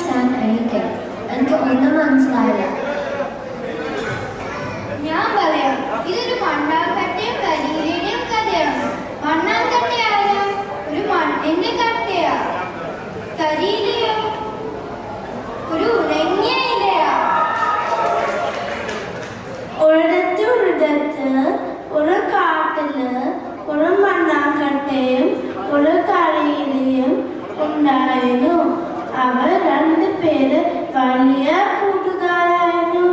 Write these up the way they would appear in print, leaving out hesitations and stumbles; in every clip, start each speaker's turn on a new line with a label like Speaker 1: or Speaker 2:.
Speaker 1: ഞാൻ കഴിക്കാം. എനിക്ക് ഒന്നും മനസ്സിലായില്ല.
Speaker 2: ഞാൻ പറയാം, ഇതൊരു മണ്ണാങ്കട്ടയും കരിയിലയുടെയും കഥയാണ്. മണ്ണാങ്കട്ട ആരാ? ഒരു മണ്ണിന്റെ കട്ടയാ. കരിയിലയോ ഒരു ഉണങ്ങിയ ഇലയാ.
Speaker 3: ഒരിടത്ത് ഒരു കാട്ടില് ഒരു മണ്ണാങ്കട്ടയും ഒരു കരിയിലയും ഉണ്ടായിരുന്നു. അവർ രണ്ടുപേര് വലിയ കൂട്ടുകാരായിരുന്നു.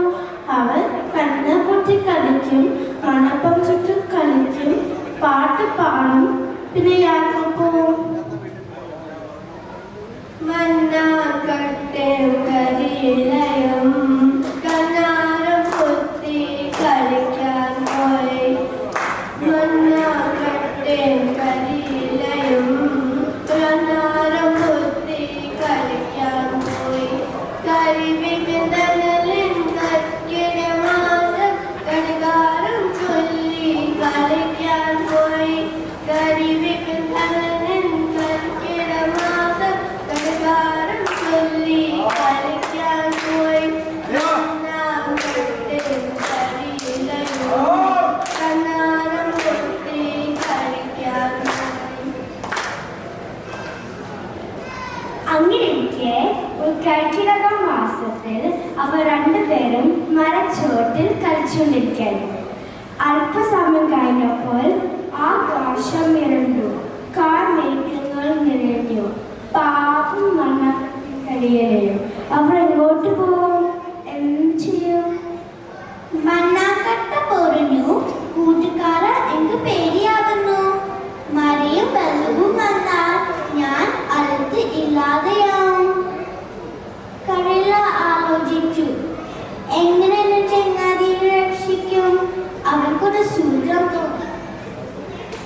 Speaker 3: അവർ കണ്ണ് പൊട്ടി കളിക്കും, മണപ്പം ചുറ്റും കളിക്കും, പാട്ട് പാടും, പിന്നെ യാത്ര പോവും.
Speaker 2: മണ്ണാങ്കട്ടയും കരിയിലയും കണ്ണാരം പൊത്തി കളിക്കാൻ പോയി. മണ്ണാങ്കട്ടയും കരിയിലയും കണ്ണാരം പൊത്തി കളിക്കാൻ പോയി. കരിവിൻ തണലിൻ കർക്കിടമാസം ഘടികാരം ചൊല്ലി കളിക്കാൻ പോയി. കരിവിൻ തണലിൻ കർക്കിടമാസം ഘടികാരം ചൊല്ലി കളിക്കാൻ പോയി. മണ്ണാങ്കട്ടയും കരിയിലയും കണ്ണാരം പൊത്തി കളിക്കാൻ പോയി.
Speaker 3: അങ്ങനെയിരിക്കെ ഒരു കർക്കിടക മാസത്തിൽ അവർ രണ്ടുപേരും മരച്ചുവട്ടിൽ കളിച്ചുകൊണ്ടിരിക്കുകയായിരുന്നു. അല്പസമയം കഴിഞ്ഞപ്പോൾ ആകാശം ഇരുണ്ടു, കാർമേഘങ്ങൾ നിറഞ്ഞു. പാപം മണ്ണാങ്കട്ടയും അവർ എങ്ങോട്ട് പോകും? എന്ത് ചെയ്യും?
Speaker 4: മണ്ണാങ്കട്ട പറഞ്ഞു, കൂട്ടുകാര, എനിക്ക് പേടിയാകുന്നു. മഴയും വെള്ളവും വന്നാൽ ഞാൻ അടുത്ത് ഇല്ലാതെയാവും. കരിയില ആലോചിച്ചു, എങ്ങനെ എന്നെ ചങ്ങാതിയെ രക്ഷിക്കും? അവർക്കൊരു സൂത്രം തോന്നി.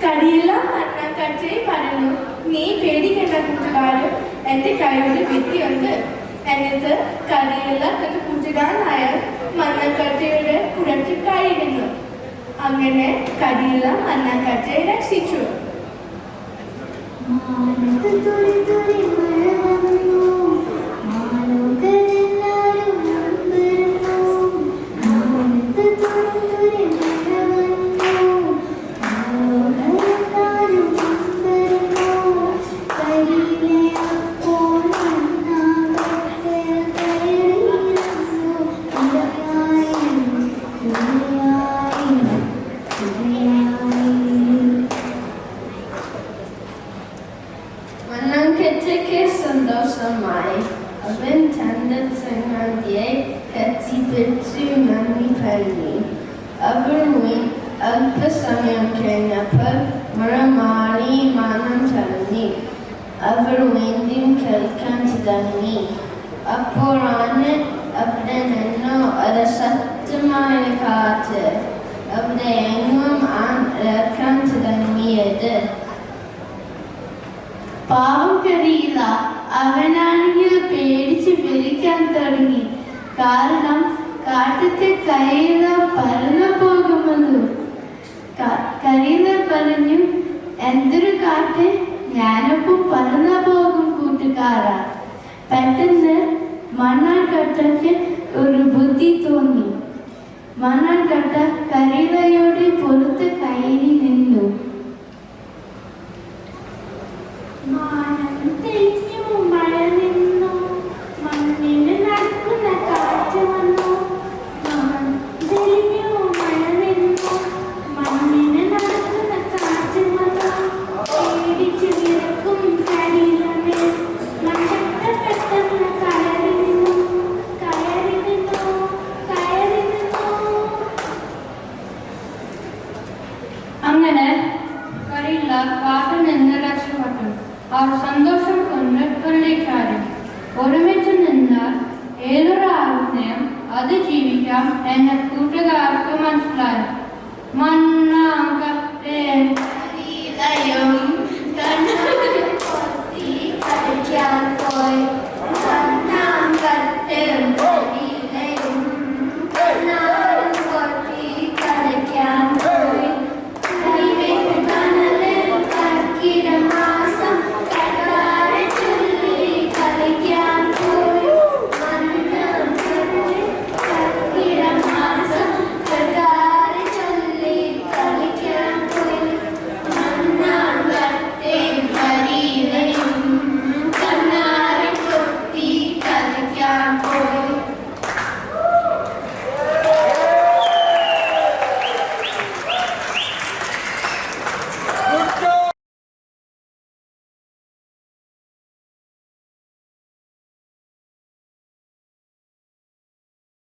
Speaker 3: കരിയില മണ്ണാങ്കട്ടയെ പറഞ്ഞു, നീ പേടിക്കേണ്ട കൂട്ടുകാരൻ, എന്റെ കയ്യിൽ വിദ്യയുണ്ട്. എന്നിട്ട് കരിയില തന്റെ കൂട്ടുകാരനായ മണ്ണാങ്കട്ടയുടെ പുറത്ത് കയറുന്നു. അങ്ങനെ കരിയില മണ്ണാങ്കട്ടയെ രക്ഷിച്ചു.
Speaker 1: മണ്ണാങ്കട്ടയ്ക്ക് സന്തോഷമായി. അവൻ തന്റെ ചങ്ങാതിയെ കെട്ടിപ്പിടിച്ചു നന്ദി പറഞ്ഞു. അവർ അല്പസമയം കഴിഞ്ഞപ്പോൾ മഴ മാറി, മണം തെളിഞ്ഞു. അവർ വീണ്ടും കളിക്കാൻ തുടങ്ങി. അപ്പോഴാണ് അവിടെ നിന്നും ഒരു ശക്തമായ കാറ്റ് അവിടെ എങ്ങും ഇറക്കാൻ തുടങ്ങിയത്.
Speaker 5: പാവം കരിയില അവനാണെങ്കിൽ പേടിച്ച് വിളിക്കാൻ തുടങ്ങി. കാരണം കാറ്റത്തെ കരിയില പറന്നു പോകുമല്ലോ. കരിയില പറഞ്ഞു, എന്തൊരു കാറ്റ്, ഞാനൊപ്പം പറന്നു പോകും കൂട്ടുകാരാ. പെട്ടെന്ന് മണ്ണാങ്കട്ടയ്ക്ക് ഒരു ബുദ്ധി തോന്നി. മണ്ണാങ്കട്ട കരിയിലയുടെ പുറത്ത് കയറി നിന്നു.
Speaker 3: മാനം തെളിഞ്ഞു, മഴ നിന്നു, മണ്ണിന് നടക്കുന്ന കാറ്റ് വന്നു. മാനം തെളിഞ്ഞു, മഴ നിന്നു, മണ്ണിന് നടക്കുന്ന കാറ്റ് വന്നു. പേടിച്ചു വിറക്കും കരിയിലമേൽ നക്ഷത്രപ്പെട്ടെന്ന് കയറി നിന്നു, കയറി നിന്നു, കയറി നിന്നു.
Speaker 5: അങ്ങനെ കരിയില കാട്ടിൽ നിന്ന് രക്ഷപ്പെട്ടു. അവർ സന്തോഷം കൊണ്ട് തുള്ളിച്ചാടി. ഒരുമിച്ച് നിന്നാൽ ഏതൊരാളുടെയും അതിജീവിക്കാം എന്ന കൂട്ടുകാർക്ക് മനസ്സിലായി.